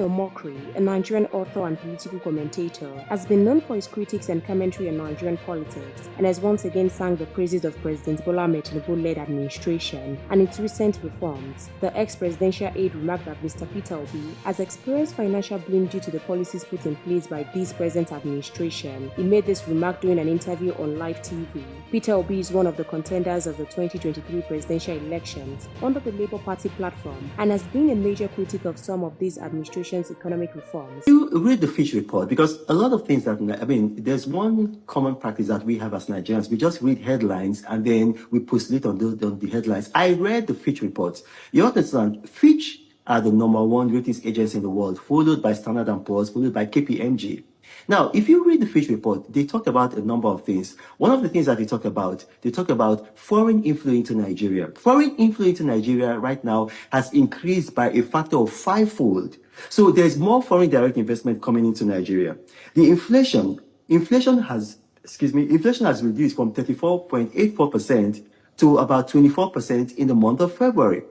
Reno Omokri, a Nigerian author and political commentator, has been known for his critiques and commentary on Nigerian politics and has once again sung the praises of President Bola Ahmed Tinubu-led administration and its recent reforms. The ex-presidential aide remarked that Mr. Peter Obi has experienced financial boom due to the policies put in place by this present administration. He made this remark during an interview on live TV. Peter Obi is one of the contenders of the 2023 presidential elections under the Labour Party platform and has been a major critic of some of these administration's economic reforms. You read the Fitch report, because a lot of things that, there's one common practice that we have as Nigerians. We just read headlines and then we postulate on the headlines. I read the Fitch report. You understand, Fitch are the #1 ratings agency in the world, followed by Standard & Poor's, followed by KPMG. Now, if you read the Fitch report, they talk about a number of things. One of the things that they talk about foreign inflow into Nigeria. Foreign inflow into Nigeria right now has increased by a factor of 5-fold. So there's more foreign direct investment coming into Nigeria. The inflation has reduced from 34.84% to about 24% in the month of February.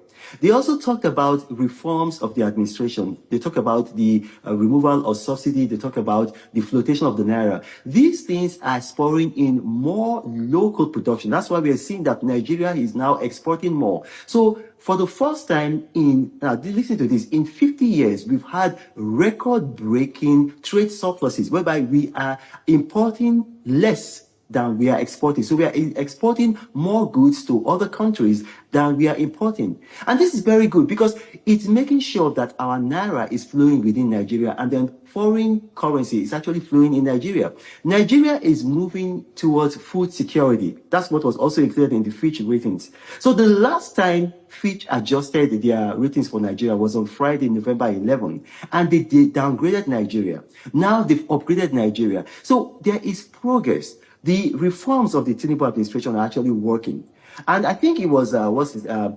They also talked about reforms of the administration. They talk about the removal of subsidy. They talk about the flotation of the naira. These things are spurring in more local production. That's why we are seeing that Nigeria is now exporting more. So for the first time listen to this, in 50 years, we've had record-breaking trade surpluses, whereby we are importing less than we are exporting. So we are exporting more goods to other countries than we are importing. And this is very good because it's making sure that our naira is flowing within Nigeria and then foreign currency is actually flowing in Nigeria. Nigeria is moving towards food security. That's what was also included in the Fitch ratings. So the last time Fitch adjusted their ratings for Nigeria was on Friday, November 11, and they downgraded Nigeria. Now they've upgraded Nigeria. So there is progress. The reforms of the Tinubu administration are actually working. And I think it was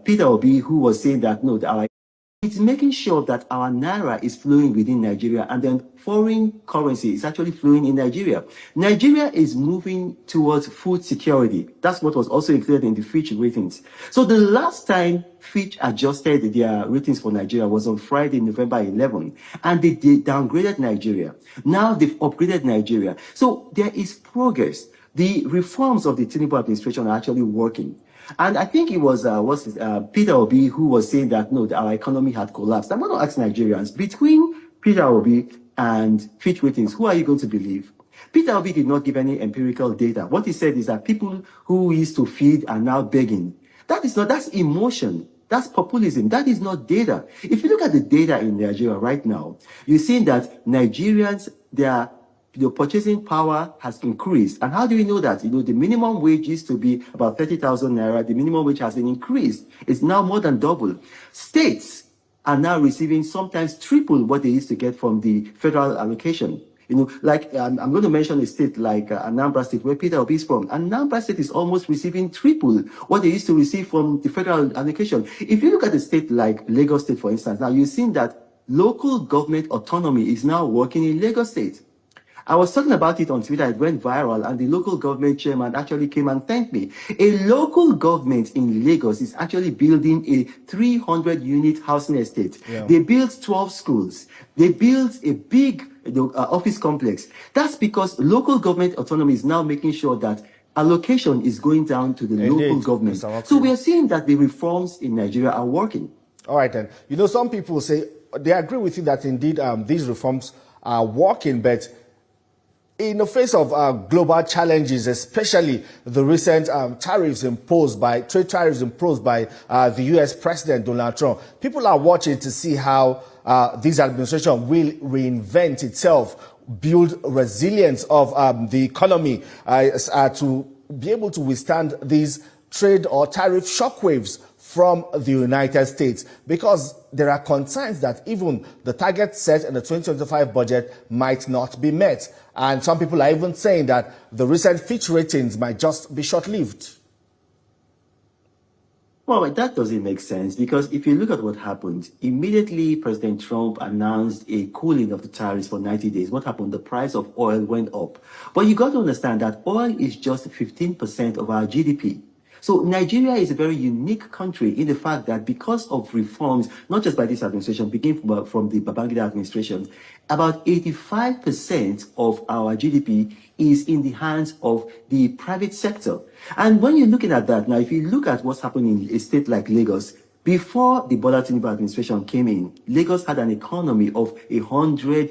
Peter Obi who was saying that, no, it's making sure that our naira is flowing within Nigeria and then foreign currency is actually flowing in Nigeria. Nigeria is moving towards food security. That's what was also included in the Fitch ratings. So the last time Fitch adjusted their ratings for Nigeria was on Friday, November 11, and they downgraded Nigeria. Now they've upgraded Nigeria. So there is progress. The reforms of the Tinubu administration are actually working. And I think it was Peter Obi who was saying that, no, our economy had collapsed. I'm going to ask Nigerians, between Peter Obi and Fitch ratings, who are you going to believe? Peter Obi did not give any empirical data. What he said is that people who used to feed are now begging. That's emotion. That's populism. That is not data. If you look at the data in Nigeria right now, you're seeing that Nigerians, the purchasing power has increased. And how do we know that? The minimum wage used to be about 30,000 naira. The minimum wage has been increased. It's now more than double. States are now receiving sometimes triple what they used to get from the federal allocation. I'm going to mention a state like Anambra State, where Peter Obi is from. Anambra State is almost receiving triple what they used to receive from the federal allocation. If you look at a state like Lagos State, for instance, now you've seen that local government autonomy is now working in Lagos State. I was talking about it on Twitter. It went viral, and the local government chairman actually came and thanked me. A local government in Lagos is actually building a 300-unit housing estate. Yeah. They built 12 schools. They built a big office complex. That's because local government autonomy is now making sure that allocation is going down to the local government. So we are seeing that the reforms in Nigeria are working. All right, then. Some people say they agree with you that indeed these reforms are working, but in the face of global challenges, especially the recent trade tariffs imposed by the U.S. President Donald Trump, people are watching to see how this administration will reinvent itself, build resilience of the economy to be able to withstand these trade or tariff shockwaves from the United States, because there are concerns that even the target set in the 2025 budget might not be met. And some people are even saying that the recent Fitch ratings might just be short-lived. Well, that doesn't make sense, because if you look at what happened, immediately President Trump announced a cooling of the tariffs for 90 days. What happened? The price of oil went up. But you got to understand that oil is just 15% of our GDP. So Nigeria is a very unique country in the fact that because of reforms, not just by this administration, beginning from the Babangida administration, about 85% of our GDP is in the hands of the private sector. And when you're looking at that, now if you look at what's happening in a state like Lagos, before the Bola Tinubu administration came in, Lagos had an economy of $100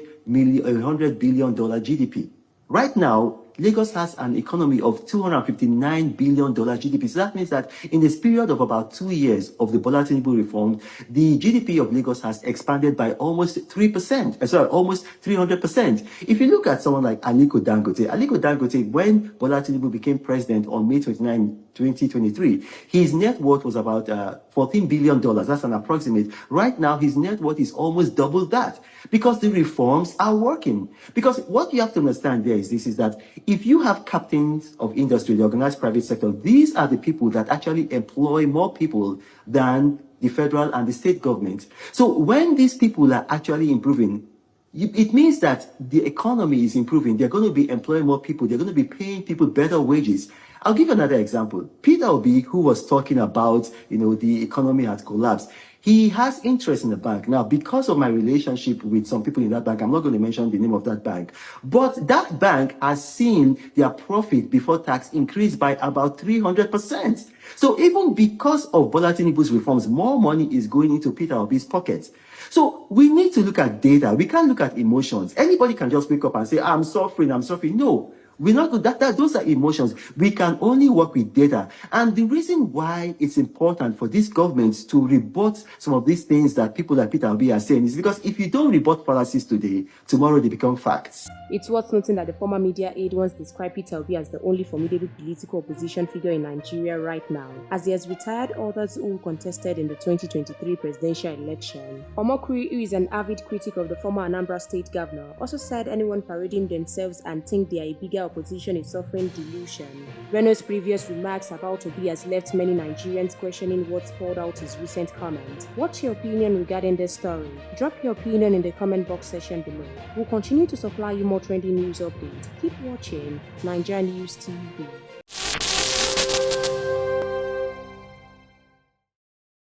billion GDP. Right now, Lagos has an economy of $259 billion GDP. So that means that in this period of about 2 years of the Bola Tinubu reform, the GDP of Lagos has expanded by almost 3%, almost 300%. If you look at someone like Aliko Dangote, when Bola Tinubu became president on May 29, 2023, his net worth was about $14 billion. That's an approximate. Right now, his net worth is almost double that because the reforms are working. Because what you have to understand there is this, is that if you have captains of industry, the organized private sector, these are the people that actually employ more people than the federal and the state government. So when these people are actually improving, it means that the economy is improving. They're going to be employing more people. They're going to be paying people better wages. I'll give another example. Peter Obi, who was talking about, the economy has collapsed. He has interest in the bank. Now, because of my relationship with some people in that bank, I'm not going to mention the name of that bank, but that bank has seen their profit before tax increase by about 300%. So even because of Bola Tinubu's reforms, more money is going into Peter Obi's pockets. So we need to look at data. We can't look at emotions. Anybody can just wake up and say, I'm suffering. No. We're not good. Those are emotions. We can only work with data. And the reason why it's important for these governments to rebut some of these things that people like Peter Obi are saying is because if you don't rebut fallacies today, tomorrow they become facts. It's worth noting that the former media aide once described Peter Obi as the only formidable political opposition figure in Nigeria right now, as he has retired others who contested in the 2023 presidential election. Omokri, who is an avid critic of the former Anambra state governor, also said anyone parading themselves and think they are a bigger opposition is suffering delusion. Reno's previous remarks about Obi has left many Nigerians questioning what spurred out his recent comment. What's your opinion regarding this story? Drop your opinion in the comment box section below. We'll continue to supply you more trending news updates. Keep watching NaijaNews TV.